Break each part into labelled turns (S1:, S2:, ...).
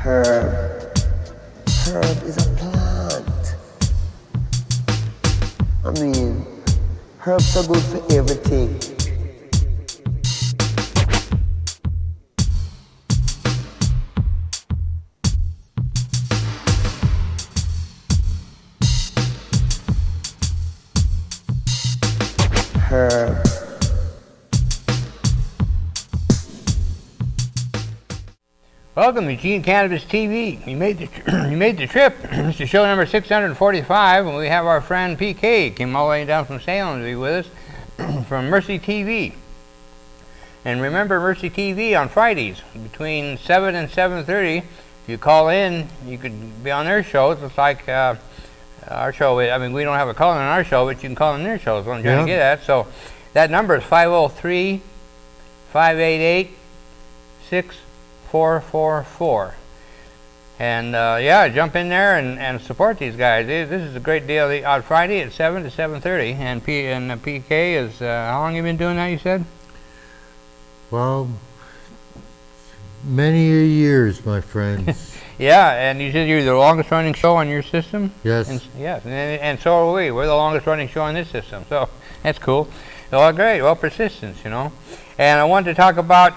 S1: Herb. Herb is a plant. I mean, herbs are good for everything. Herb.
S2: Welcome to Eugene Cannabis TV. You made the trip. This is show number 645, and we have our friend Peke came all the way down from Salem to be with us from Mercy TV. And remember Mercy TV on Fridays between 7 and 7:30. If you call in, you could be on their shows. It's like our show. I mean, we don't have a call in on our show, but you can call in their shows. What I'm trying to get at. So that number is 503-588-6444. And yeah, jump in there and support these guys. This is a great deal on Friday at 7 to 7:30. And PK is how long have you been doing that? You said?
S3: Well, many years, my friends.
S2: Yeah, and you said you're the longest running show on your system?
S3: Yes.
S2: Yes, and so are we. We're the longest running show on this system, so that's cool. Well, great. Well, persistence, you know. And I wanted to talk about,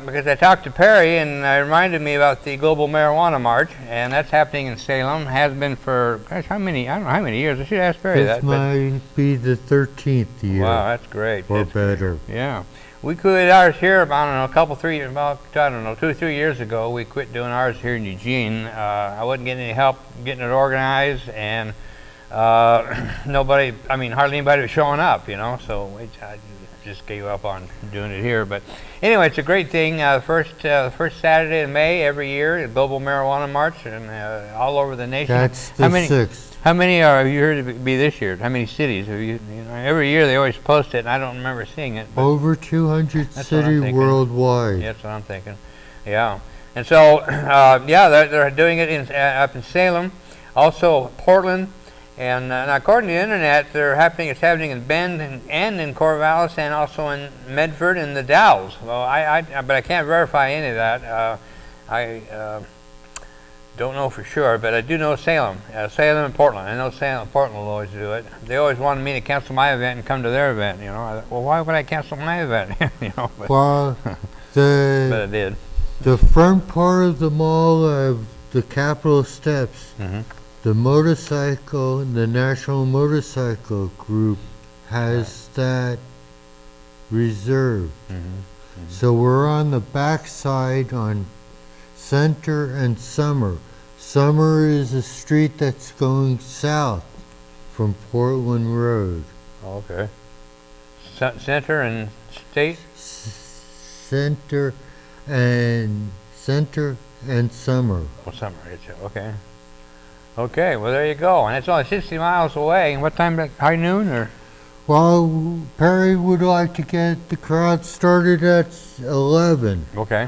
S2: because I talked to Perry, and it reminded me about the Global Marijuana March, and that's happening in Salem. Has been for, gosh, how many? I don't know how many years. I should ask Perry that.
S3: This might be the 13th year.
S2: Wow, that's great.
S3: Or better.
S2: Yeah. We quit ours here, I don't know, 2 or 3 years ago. We quit doing ours here in Eugene. I wasn't getting any help getting it organized, and nobody, I mean, hardly anybody was showing up, you know, so I just gave up on doing it here. But anyway, it's a great thing. First Saturday in May every year, the Global Marijuana March, and all over the nation.
S3: That's the 6th.
S2: How many have you heard it be this year? How many cities have you know, every year they always post it, and I don't remember seeing it.
S3: Over 200 cities worldwide.
S2: Yeah, that's what I'm thinking. Yeah. And so, yeah, they're doing it up in Salem, also Portland, and according to the internet, it's happening in Bend and in Corvallis, and also in Medford and the Dalles. Well, but I can't verify any of that. I don't know for sure, but I do know Salem and Portland. I know Salem and Portland will always do it. They always wanted me to cancel my event and come to their event. You know, well, why would I cancel my event? You know, but,
S3: well,
S2: but I did.
S3: The front part of the mall of the Capitol steps, the National Motorcycle Group has that reserved. So we're on the back side on Center and Summer. Summer is a street that's going south from Portland Road.
S2: Okay. Center and State?
S3: Center and Summer.
S2: Oh, Summer, okay. Okay, well there you go. And it's only 60 miles away. And what time, high noon or?
S3: Well, Perry would like to get the crowd started at 11.
S2: Okay.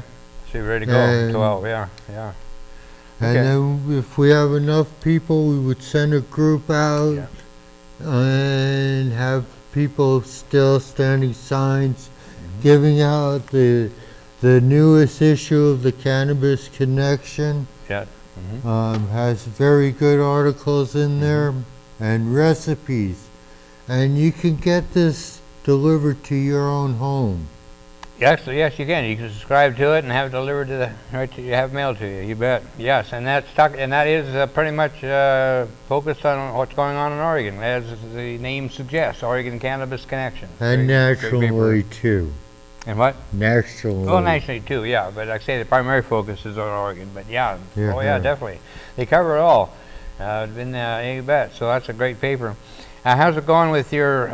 S2: So you're ready to go? 12, yeah.
S3: And then if we have enough people, we would send a group out and have people still standing signs, giving out the newest issue of the Cannabis Connection.
S2: Yeah.
S3: Has very good articles in there and recipes. And you can get this delivered to your own home.
S2: Actually, yes, you can. You can subscribe to it and have it delivered to have mailed to you. You bet. Yes, and that is pretty much focused on what's going on in Oregon, as the name suggests, Oregon Cannabis Connection.
S3: And nationally too.
S2: And what?
S3: Nationally.
S2: Oh, nationally too. Yeah, but like I say, the primary focus is on Oregon. But yeah, definitely, they cover it all. You bet. So that's a great paper. How's it going with your?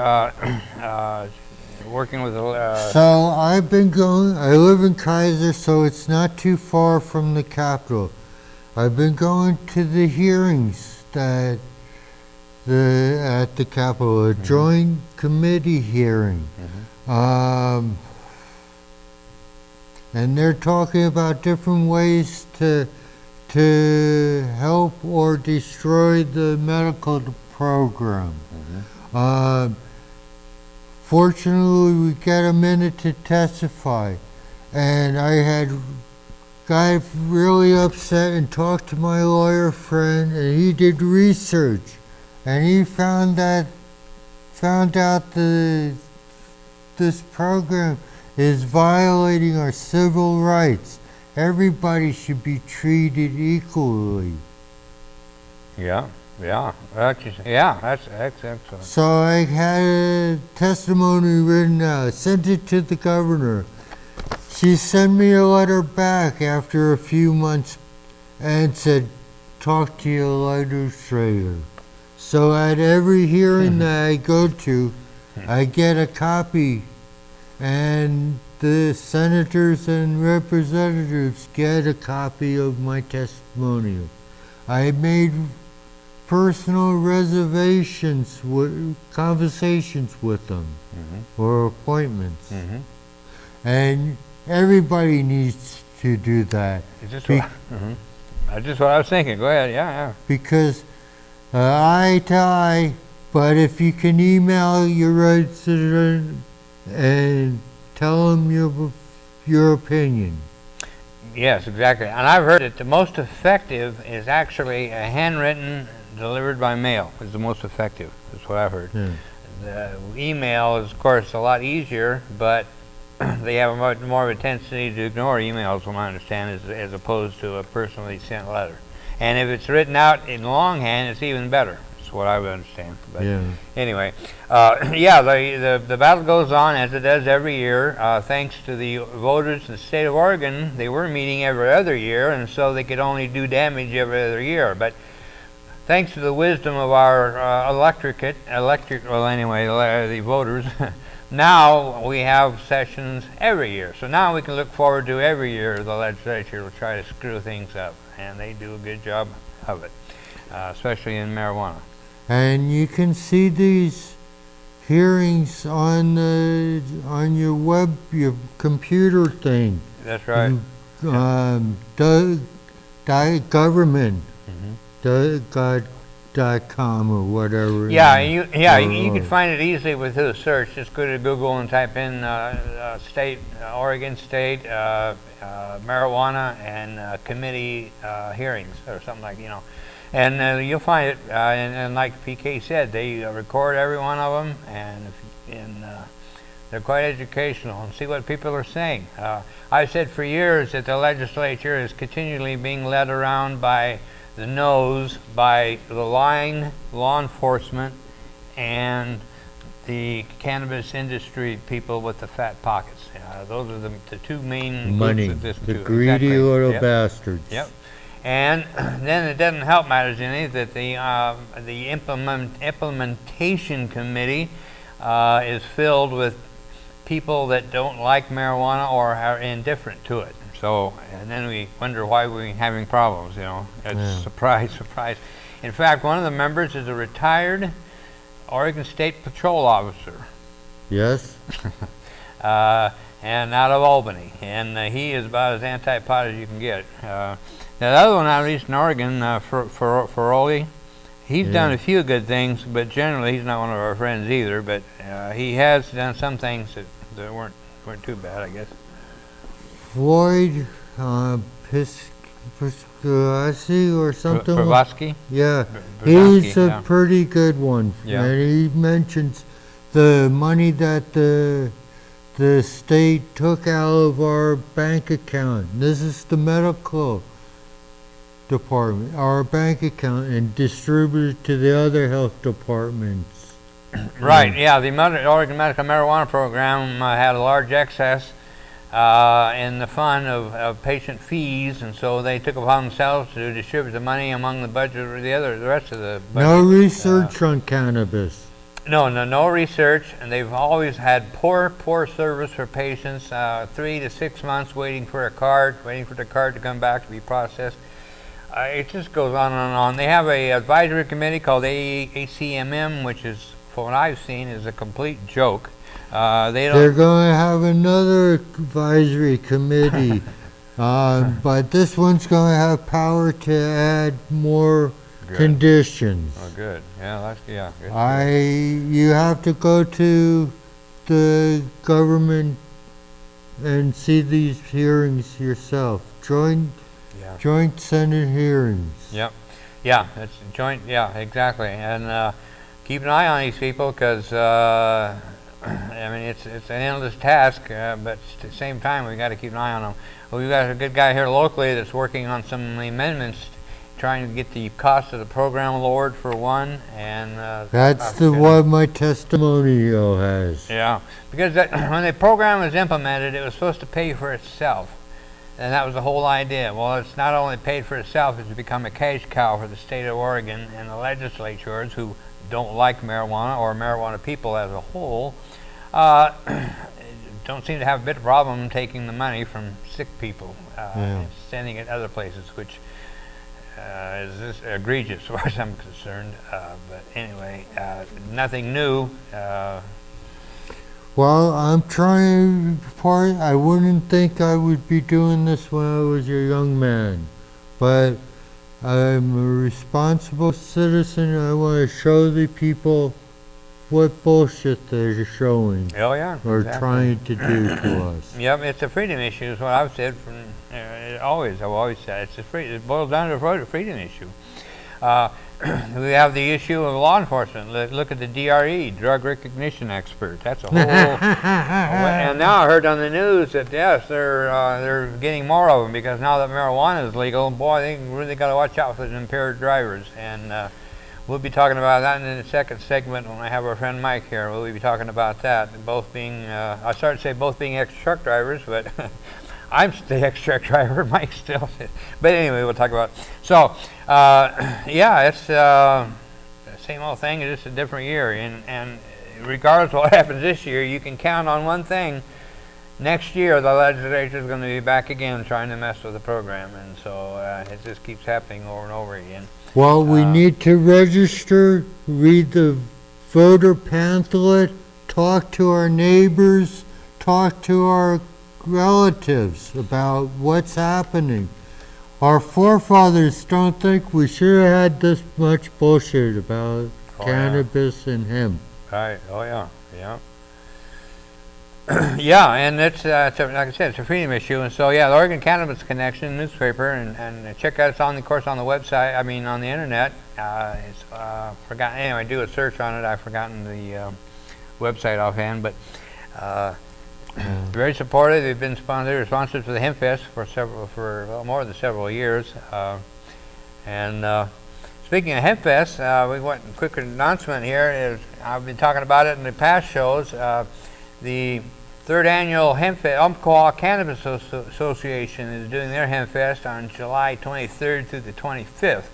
S2: Working with
S3: So I've been going, I live in Kaiser, so it's not too far from the Capitol. I've been going to the hearings at the Capitol, a joint committee hearing. And they're talking about different ways to help or destroy the medical program. Fortunately, we got a minute to testify, and I had got really upset and talked to my lawyer friend, and he did research, and he found out this program is violating our civil rights. Everybody should be treated equally.
S2: Yeah, that's excellent.
S3: So I had a testimony written out, sent it to the governor. She sent me a letter back after a few months and said, talk to your legislator. So at every hearing that I go to, I get a copy, and the senators and representatives get a copy of my testimonial. I made personal reservations, conversations with them, or appointments. And everybody needs to do that.
S2: That's just what I was thinking. Go ahead. Yeah.
S3: Because eye to eye, but if you can email your resident and tell them your opinion.
S2: Yes, exactly. And I've heard that the most effective is actually a handwritten, delivered by mail is the most effective. That's what I've heard. The email is, of course, a lot easier, but they have a much more of a tendency to ignore emails, from what I understand, as opposed to a personally sent letter. And if it's written out in longhand, it's even better. That's what I would understand. But anyway, the battle goes on as it does every year. Thanks to the voters in the state of Oregon, they were meeting every other year, and so they could only do damage every other year. But thanks to the wisdom of our the voters, now we have sessions every year. So now we can look forward to every year the legislature will try to screw things up, and they do a good job of it, especially in marijuana.
S3: And you can see these hearings on your computer thing.
S2: That's right.
S3: Government.com or whatever.
S2: Yeah, you can find it easily with a search. Just go to Google and type in Oregon State marijuana and committee hearings or something like, and you'll find it. And like Peke said, they record every one of them, and they're quite educational, and see what people are saying. I've said for years that the legislature is continually being led around by the nose by the lying law enforcement and the cannabis industry people with the fat pockets. Those are the two main
S3: money,
S2: groups of this
S3: the greedy little bastards.
S2: Yep. And then it doesn't help matters any that the implementation committee is filled with people that don't like marijuana or are indifferent to it. So, and then we wonder why we're having problems, It's surprise, surprise. In fact, one of the members is a retired Oregon State Patrol officer.
S3: Yes.
S2: And out of Albany. And he is about as anti-pot as you can get. The other one out east in Oregon, Feroli, he's done a few good things, but generally he's not one of our friends either. But he has done some things that weren't too bad, I guess.
S3: Floyd Piscassi or something.
S2: Pavlovsky?
S3: Yeah,
S2: Brzezowski,
S3: he's a pretty good one.
S2: Yeah.
S3: And he mentions the money that the state took out of our bank account. This is the medical department, our bank account, and distributed to the other health departments.
S2: Right, the Oregon Medical Marijuana Program had a large excess in the fund of patient fees, and so they took upon themselves to distribute the money among the budget or the rest of the budget.
S3: No research on cannabis.
S2: No research, and they've always had poor service for patients. 3 to 6 months waiting for the card to come back to be processed. It just goes on and on. They have a advisory committee called ACMM, which is, from what I've seen, is a complete joke. They're
S3: going to have another advisory committee, but this one's going to have power to add more conditions.
S2: Oh, good. Yeah, good.
S3: You have to go to the government and see these hearings yourself. joint
S2: Yeah.
S3: joint Senate hearings.
S2: Yep. Yeah, it's joint. Yeah, exactly. And keep an eye on these people because I mean it's an endless task, but at the same time we got to keep an eye on them. Well, we've got a good guy here locally that's working on some amendments, trying to get the cost of the program lowered for one, and
S3: That's the one my testimonial has.
S2: Yeah, because when the program was implemented, it was supposed to pay for itself. And that was the whole idea. Well, it's not only paid for itself, it's become a cash cow for the state of Oregon and the legislatures who don't like marijuana or marijuana people as a whole. Don't seem to have a bit of problem taking the money from sick people and sending it other places, which is egregious as far as I'm concerned. But anyway, nothing new.
S3: Well, I'm trying part. I wouldn't think I would be doing this when I was a young man, but I'm a responsible citizen. I want to show the people what bullshit they're showing
S2: Oh yeah,
S3: or
S2: exactly.
S3: trying to do to us.
S2: Yep, it's a freedom issue. Is what I've said from always. I've always said it boils down to a freedom issue. We have the issue of law enforcement. Look at the DRE, drug recognition expert. That's a whole. And now I heard on the news that yes, they're getting more of them because now that marijuana is legal, boy, they really got to watch out for the impaired drivers. And we'll be talking about that in the second segment when I have our friend Mike here. We'll be talking about that. Both being, I started to say both being ex-truck drivers, but I'm the ex-truck driver. Mike still. But anyway, we'll talk about it. So, yeah, it's the same old thing. It's just a different year. And regardless of what happens this year, you can count on one thing. Next year, the legislature is going to be back again trying to mess with the program. And so it just keeps happening over and over again.
S3: Well, we need to register, read the voter pamphlet, talk to our neighbors, talk to our relatives about what's happening. Our forefathers don't think we should have had this much bullshit about cannabis and hemp.
S2: Right. Oh yeah. Yeah. Yeah, and it's like I said, it's a freedom issue, and so yeah, the Oregon Cannabis Connection newspaper, and check out it's on the course on the website. I mean on the internet. It's forgotten. Anyway, do a search on it. I've forgotten the website offhand, but very supportive. They've been responsive to the Hempfest for well, more than several years. And speaking of Hempfest, we want a quick announcement here. I've been talking about it in the past shows. The third annual Hempfest, Umpqua Cannabis Association is doing their Hempfest on July 23rd through the 25th.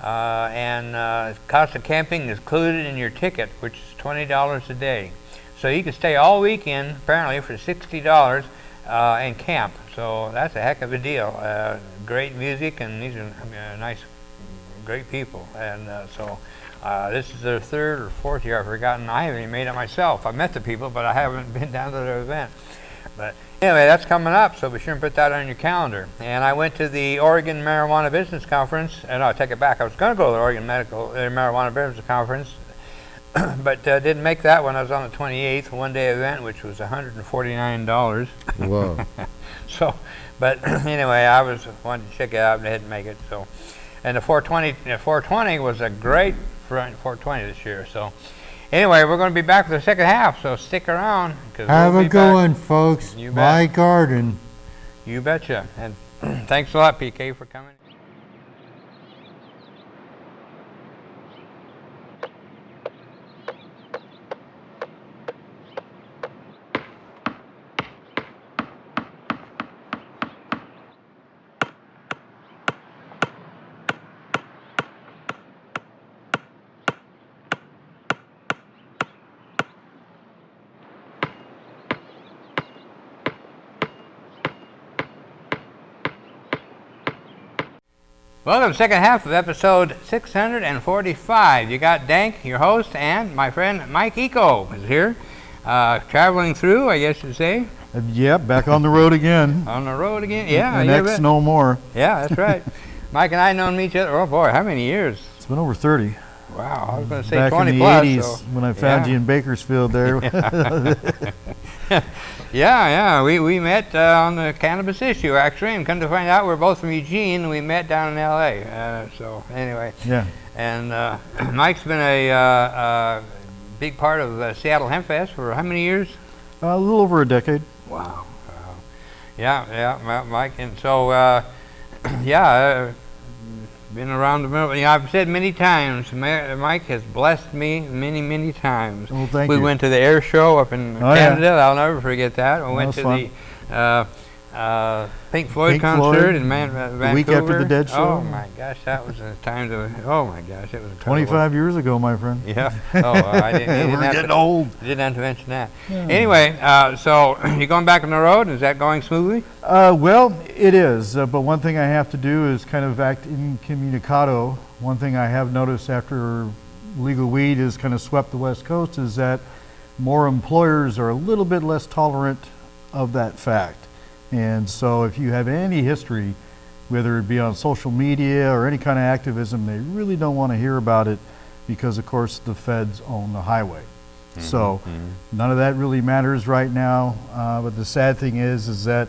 S2: And cost of camping is included in your ticket, which is $20 a day. So you can stay all weekend, apparently, for $60 and camp. So that's a heck of a deal. Great music, and these are nice, great people. And so this is their third or fourth year. I've forgotten. I haven't even made it myself. I met the people, but I haven't been down to their event. But anyway, that's coming up, so be sure and put that on your calendar. And I went to the Oregon Marijuana Business Conference. No, I take it back. I was going to go to the Oregon Marijuana Business Conference, but didn't make that one. I was on the 28th, one-day event, which was $149.
S3: Whoa.
S2: So, but anyway, I wanted to check it out and I didn't make it. So, and the 420 was a great 420 this year. So, anyway, we're going to be back for the second half. So stick around.
S3: Have a good one, folks.
S2: You bet.
S3: My garden.
S2: You betcha. And thanks a lot, Peke, for coming. Welcome to the second half of episode 645. You got DanK, your host, and my friend Mike Eco is here, traveling through, I guess you'd say.
S4: Yep, back on the road again.
S2: On the road again, yeah.
S4: And X no more.
S2: Yeah, that's right. Mike and I known each other, oh boy, how many years?
S4: It's been over 30.
S2: Wow, I was going to say
S4: back
S2: 20
S4: in the
S2: plus.
S4: 80s
S2: so,
S4: when I found you in Bakersfield there.
S2: Yeah, we met on the cannabis issue, actually, and come to find out we're both from Eugene, and we met down in L.A. So anyway.
S4: Yeah.
S2: And Mike's been a big part of Seattle Hempfest for how many years?
S4: A little over a decade.
S2: Wow. Yeah, Mike. And so, yeah, been around the middle. You know, I've said many times, Mike has blessed me many times.
S4: Well, thank
S2: we
S4: you.
S2: went to the air show up in Canada.
S4: Yeah.
S2: I'll never forget that. We went to
S4: fun.
S2: the Pink Floyd
S4: Pink
S2: concert
S4: Floyd,
S2: in Vancouver.
S4: the week after the Dead show.
S2: Oh my gosh, that was a time to. Oh my gosh, it was incredible.
S4: 25 years ago, my friend.
S2: Yeah. Oh, I didn't.
S4: We're getting old.
S2: Didn't have to mention that. Yeah. Anyway, so you're going back on the road. Is that going smoothly?
S4: Well, it is. But one thing I have to do is kind of act incommunicado. One thing I have noticed after legal weed has kind of swept the West Coast is that more employers are a little bit less tolerant of that fact. And so if you have any history, whether it be on social media or any kind of activism, they really don't want to hear about it because, of course, the feds own the highway. So none of that really matters right now. But the sad thing is that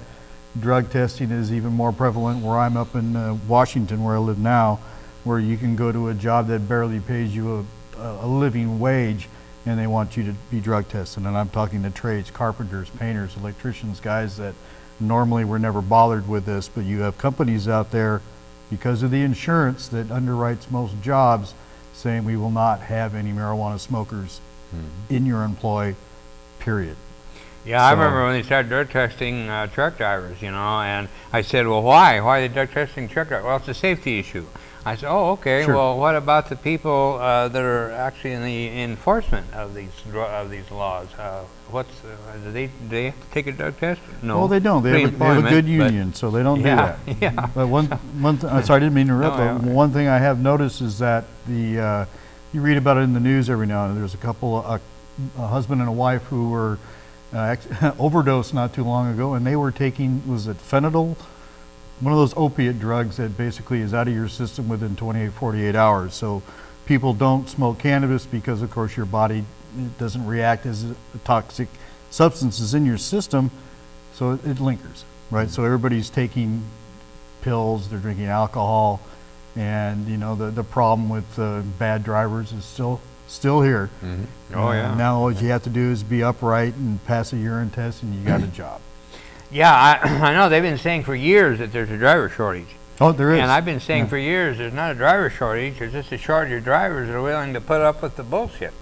S4: drug testing is even more prevalent where I'm up in Washington, where I live now, where you can go to a job that barely pays you a living wage and they want you to be drug tested. And I'm talking to trades, carpenters, painters, electricians, guys that normally we're never bothered with this, but you have companies out there because of the insurance that underwrites most jobs saying we will not have any marijuana smokers in your employ, period.
S2: Yeah, I remember when they started drug testing truck drivers, you know, and I said, well, why? Why are they drug testing truck drivers? Well, it's a safety issue. I said, oh, okay.
S4: Sure.
S2: Well, what about the people that are actually in the enforcement of these laws? Do they have to take a drug test? No.
S4: Well, they don't. They have a good union, so they don't do that.
S2: Yeah.
S4: But I'm sorry, I didn't mean to interrupt.
S2: No,
S4: but one thing I have noticed is that you read about it in the news every now and then. There's a couple, a husband and a wife who were overdosed not too long ago, and they were taking, was it fentanyl? One of those opiate drugs that basically is out of your system within 28, 48 hours. So people don't smoke cannabis because, of course, your body doesn't react as a toxic substances in your system, so it lingers, right? So everybody's taking pills, they're drinking alcohol, and you know the problem with bad drivers is still here.
S2: Oh yeah.
S4: Now all you have to do is be upright and pass a urine test, and you got a job.
S2: Yeah, I know they've been saying for years that there's a driver shortage.
S4: Oh, there is.
S2: And I've been saying for years there's not a driver shortage, there's just a shortage of drivers that are willing to put up with the bullshit.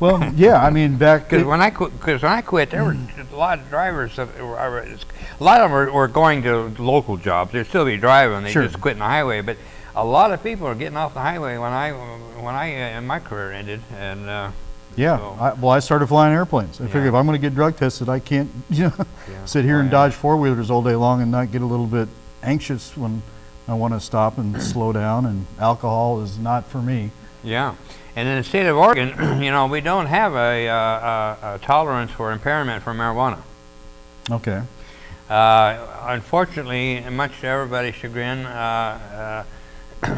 S4: Well, yeah, I mean back
S2: because when I quit, there were a lot of drivers. A lot of them were going to local jobs. They'd still be driving. They just quit on the highway. But a lot of people are getting off the highway when I my career ended. And
S4: yeah,
S2: so.
S4: I started flying airplanes. I figured if I'm going to get drug tested, I can't sit here and dodge four-wheelers all day long and not get a little bit anxious when I want to stop and slow down. And alcohol is not for me.
S2: Yeah. And in the state of Oregon, you know, we don't have a tolerance for impairment for marijuana.
S4: Okay.
S2: Unfortunately, much to everybody's chagrin,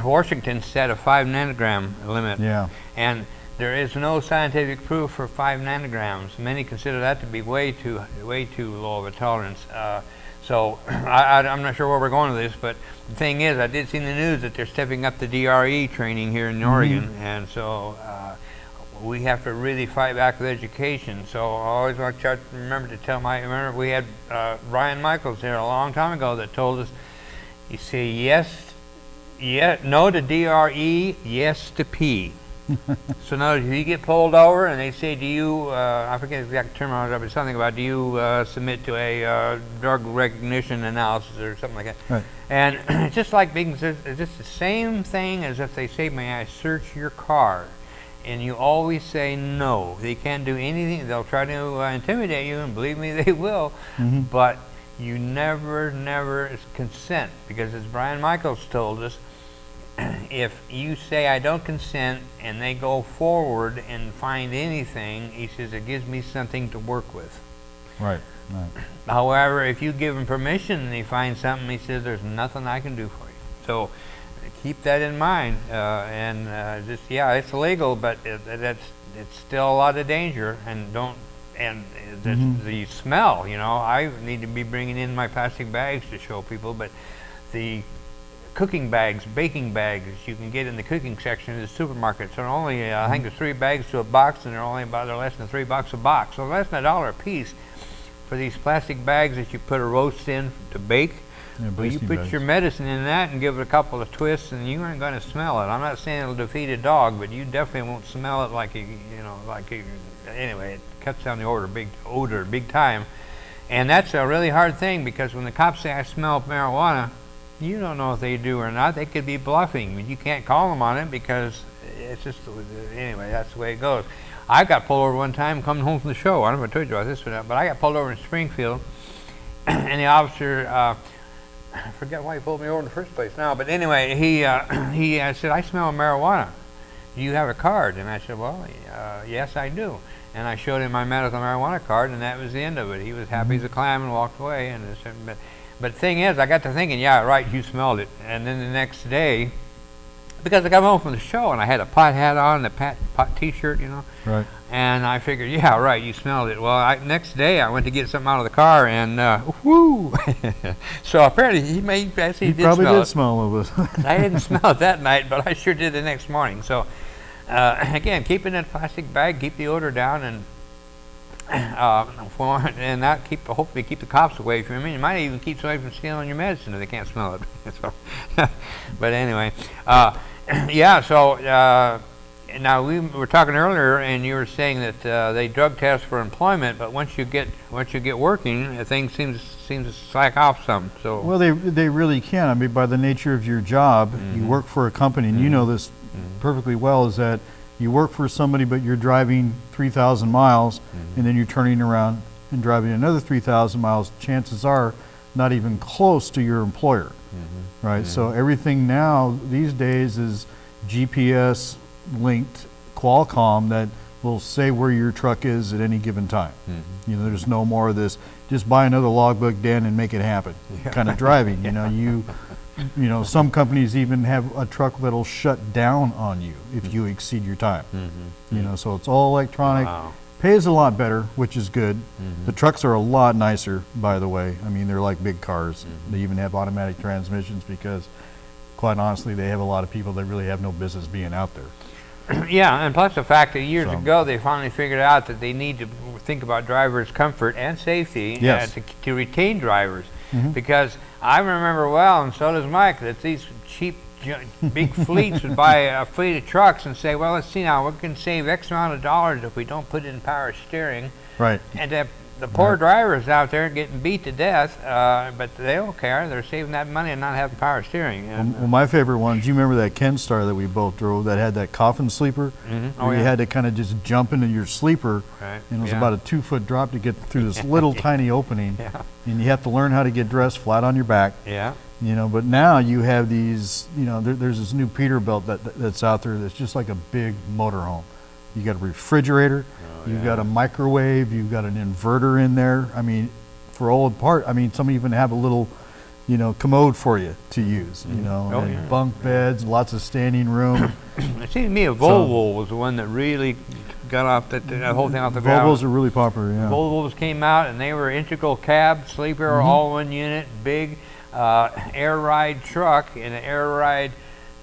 S2: Washington set a 5 nanogram limit.
S4: Yeah.
S2: And there is no scientific proof for 5 nanograms. Many consider that to be way too low of a tolerance. So I'm not sure where we're going with this, but the thing is, I did see in the news that they're stepping up the DRE training here in Oregon, and so we have to really fight back with education. So I always want to remember to tell remember we had Ryan Michaels here a long time ago that told us, you say no to DRE, yes to P. So now, if you get pulled over and they say, do you, I forget the exact terminology, but something about, do you submit to a drug recognition analysis or something like that?
S4: Right.
S2: And it's just like it's just the same thing as if they say, may I search your car? And you always say no. They can't do anything. They'll try to intimidate you, and believe me, they will. But you never consent, because as Brian Michaels told us, if you say I don't consent and they go forward and find anything, he says it gives me something to work with.
S4: Right.
S2: However, if you give them permission and they find something, he says there's nothing I can do for you. So keep that in mind. It's illegal, but it's still a lot of danger. And don't the smell, you know, I need to be bringing in my plastic bags to show people, but the cooking bags, baking bags you can get in the cooking section of the supermarkets are only, I think there's 3 bags to a box, and they're less than $3 a box, so less than $1 a piece for these plastic bags that you put a roast in to bake.
S4: Yeah,
S2: well, you put your medicine in that and give it a couple of twists, and you aren't going to smell it. I'm not saying it'll defeat a dog, but you definitely won't smell it anyway, it cuts down the odor big time. And that's a really hard thing, because when the cops say I smell marijuana, you don't know if they do or not. They could be bluffing, but you can't call them on it, because it's just, anyway, that's the way it goes. I got pulled over one time coming home from the show. I don't know if I told you about this or not, but I got pulled over in Springfield, and the officer, I forget why he pulled me over in the first place now, but anyway, he said, I smell marijuana. Do you have a card? And I said, well, yes, I do. And I showed him my medical marijuana card, and that was the end of it. He was happy as a clam and walked away. But the thing is, I got to thinking, yeah, right, you smelled it. And then the next day, because I got home from the show and I had a pot hat on and a pot t-shirt, you know. Right. And I figured, yeah, right, you smelled it. Well, next day I went to get something out of the car, and whoo! So apparently he probably did smell a little bit. I didn't smell it that night, but I sure did the next morning. So again, keep it in a plastic bag, keep the odor down, and that hopefully keep the cops away from you. You might even keep somebody from stealing your medicine if they can't smell it. So, but anyway, yeah. So now we were talking earlier, and you were saying that they drug test for employment, but once you get working, things seem to slack off some. So
S4: well, they really can. I mean, by the nature of your job, you work for a company, and you know this perfectly well, is that you work for somebody, but you're driving 3,000 miles, and then you're turning around and driving another 3,000 miles. Chances are not even close to your employer, right? So everything now these days is GPS linked Qualcomm that will say where your truck is at any given time. You know, there's no more of this, just buy another logbook, Dan, and make it happen kind of driving. You know, you know, some companies even have a truck that'll shut down on you if you exceed your time. You know, so it's all electronic.
S2: Wow.
S4: Pays a lot better, which is good. The trucks are a lot nicer, by the way. I mean, they're like big cars. They even have automatic transmissions, because quite honestly, they have a lot of people that really have no business being out there.
S2: Yeah, and plus the fact that years ago they finally figured out that they need to think about drivers' comfort and safety to retain drivers. Because I remember well, and so does Mike, that these cheap big fleets would buy a fleet of trucks and say, well, let's see now, we can save X amount of dollars if we don't put in power steering. Right. And the poor drivers out there getting beat to death, but they don't care. They're saving that money and not having power steering.
S4: Well, my favorite one, do you remember that Ken Star that we both drove that had that coffin sleeper? Where you had to kind of just jump into your sleeper, and it was about a 2-foot drop to get through this little tiny opening, and you have to learn how to get dressed flat on your back. You know, but now you have these, you know, there's this new Peterbilt that's out there that's just like a big motorhome. You got a refrigerator, you've got a microwave, you've got an inverter in there. I mean, for old part, I mean, some even have a little, you know, commode for you to use, you know, and bunk beds, lots of standing room.
S2: It seems to me a Volvo was the one that really got off that whole thing off the ground.
S4: Volvos are really popular, yeah.
S2: Volvos came out, and they were integral cab, sleeper, all one unit, big air ride truck and an air ride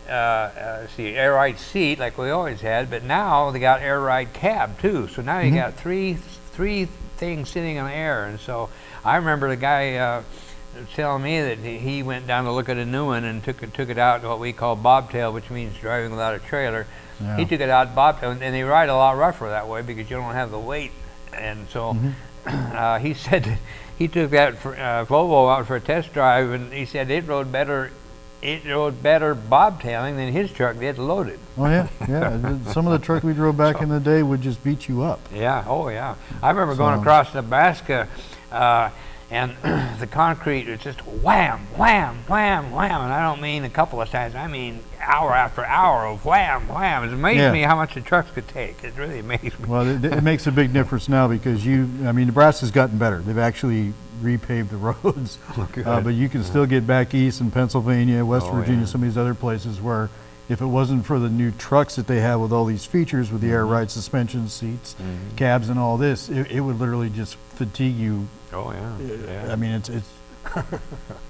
S2: air ride seat like we always had, but now they got air ride cab too. So now you got three things sitting on air. And so I remember the guy telling me that he went down to look at a new one and took it out what we call bobtail, which means driving without a trailer. He took it out bobtail, and they ride a lot rougher that way because you don't have the weight. And so he said that he took that Volvo out for a test drive, and he said it rode better bobtailing than his truck did loaded.
S4: Oh yeah, yeah. Some of the trucks we drove back in the day would just beat you up.
S2: Yeah, oh yeah. I remember going across Nebraska, and the concrete was just wham, wham, wham, wham. And I don't mean a couple of times, I mean hour after hour of wham, wham. It amazed me how much the trucks could take. It really amazed me.
S4: Well, it makes a big difference now because Nebraska's gotten better. They've actually repaved the roads, but you can still get back east in Pennsylvania, West Virginia, some of these other places where if it wasn't for the new trucks that they have with all these features with the air ride suspension seats, cabs and all this, it would literally just fatigue you.
S2: Oh, yeah.
S4: I mean, it's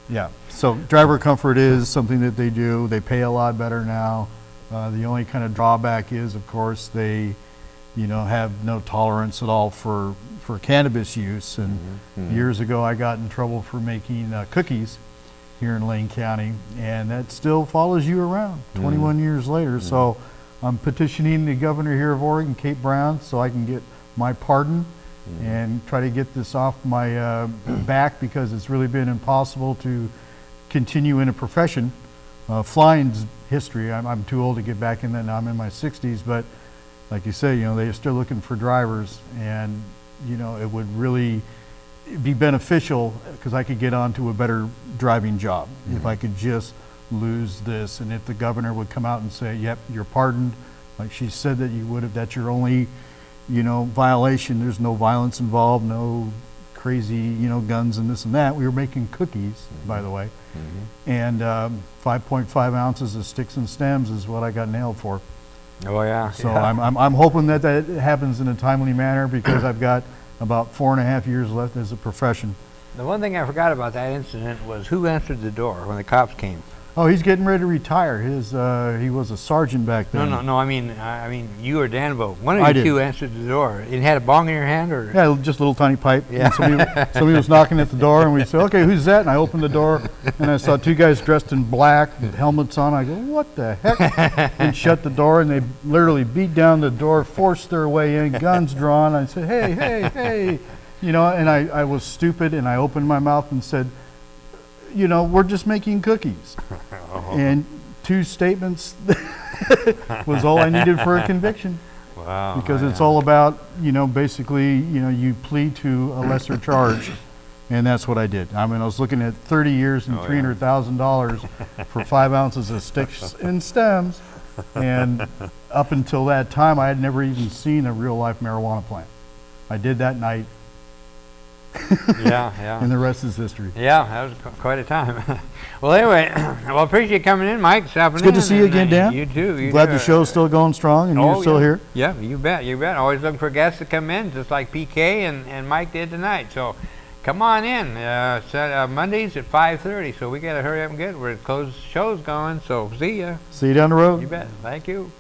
S4: yeah. So driver comfort is something that they do. They pay a lot better now. The only kind of drawback is, of course, they, have no tolerance at all for cannabis use. And years ago, I got in trouble for making cookies here in Lane County, and that still follows you around 21 years later. So I'm petitioning the governor here of Oregon, Kate Brown, so I can get my pardon and try to get this off my back, because it's really been impossible to continue in a profession. Flying's history. I'm too old to get back in that now. I'm in my 60s, but like you say, they're still looking for drivers, and it would really be beneficial because I could get onto a better driving job if I could just lose this. And if the governor would come out and say, yep, you're pardoned, like she said that you would have, that's your only violation. There's no violence involved, no crazy guns and this and that. We were making cookies, by the way, and 5.5 ounces of sticks and stems is what I got nailed for.
S2: Oh, yeah.
S4: So I'm hoping that happens in a timely manner, because I've got about 4.5 years left as a profession.
S2: The one thing I forgot about that incident was who answered the door when the cops came.
S4: Oh, he's getting ready to retire. He was a sergeant back then.
S2: No. I mean, you or Danbo. One of you two answered the door. It had a bong in your hand, or?
S4: Yeah, just a little tiny pipe.
S2: Yeah.
S4: And somebody was knocking at the door, and we said, "Okay, who's that?" And I opened the door, and I saw two guys dressed in black with helmets on. I go, "What the heck?" And shut the door, and they literally beat down the door, forced their way in, guns drawn. I said, "Hey!" And I was stupid, and I opened my mouth and said, we're just making cookies. And 2 statements was all I needed for a conviction.
S2: Wow.
S4: Because it's all about, basically, you plead to a lesser charge. And that's what I did. I mean, I was looking at 30 years and $300,000 for 5 ounces of sticks and stems. And up until that time, I had never even seen a real life marijuana plant. I did that night.
S2: Yeah.
S4: And the rest is history.
S2: Yeah, that was quite a time. Well, anyway, appreciate you coming in, Mike.
S4: It's good to see you again, Dan.
S2: You too.
S4: Glad the show's still going strong and you're still here.
S2: Yeah, you bet. Always looking for guests to come in, just like Peke and Mike did tonight. So come on in. Mondays at 5:30. So we got to hurry up and get where the show's going. So see ya.
S4: See you down the road.
S2: You bet. Thank you.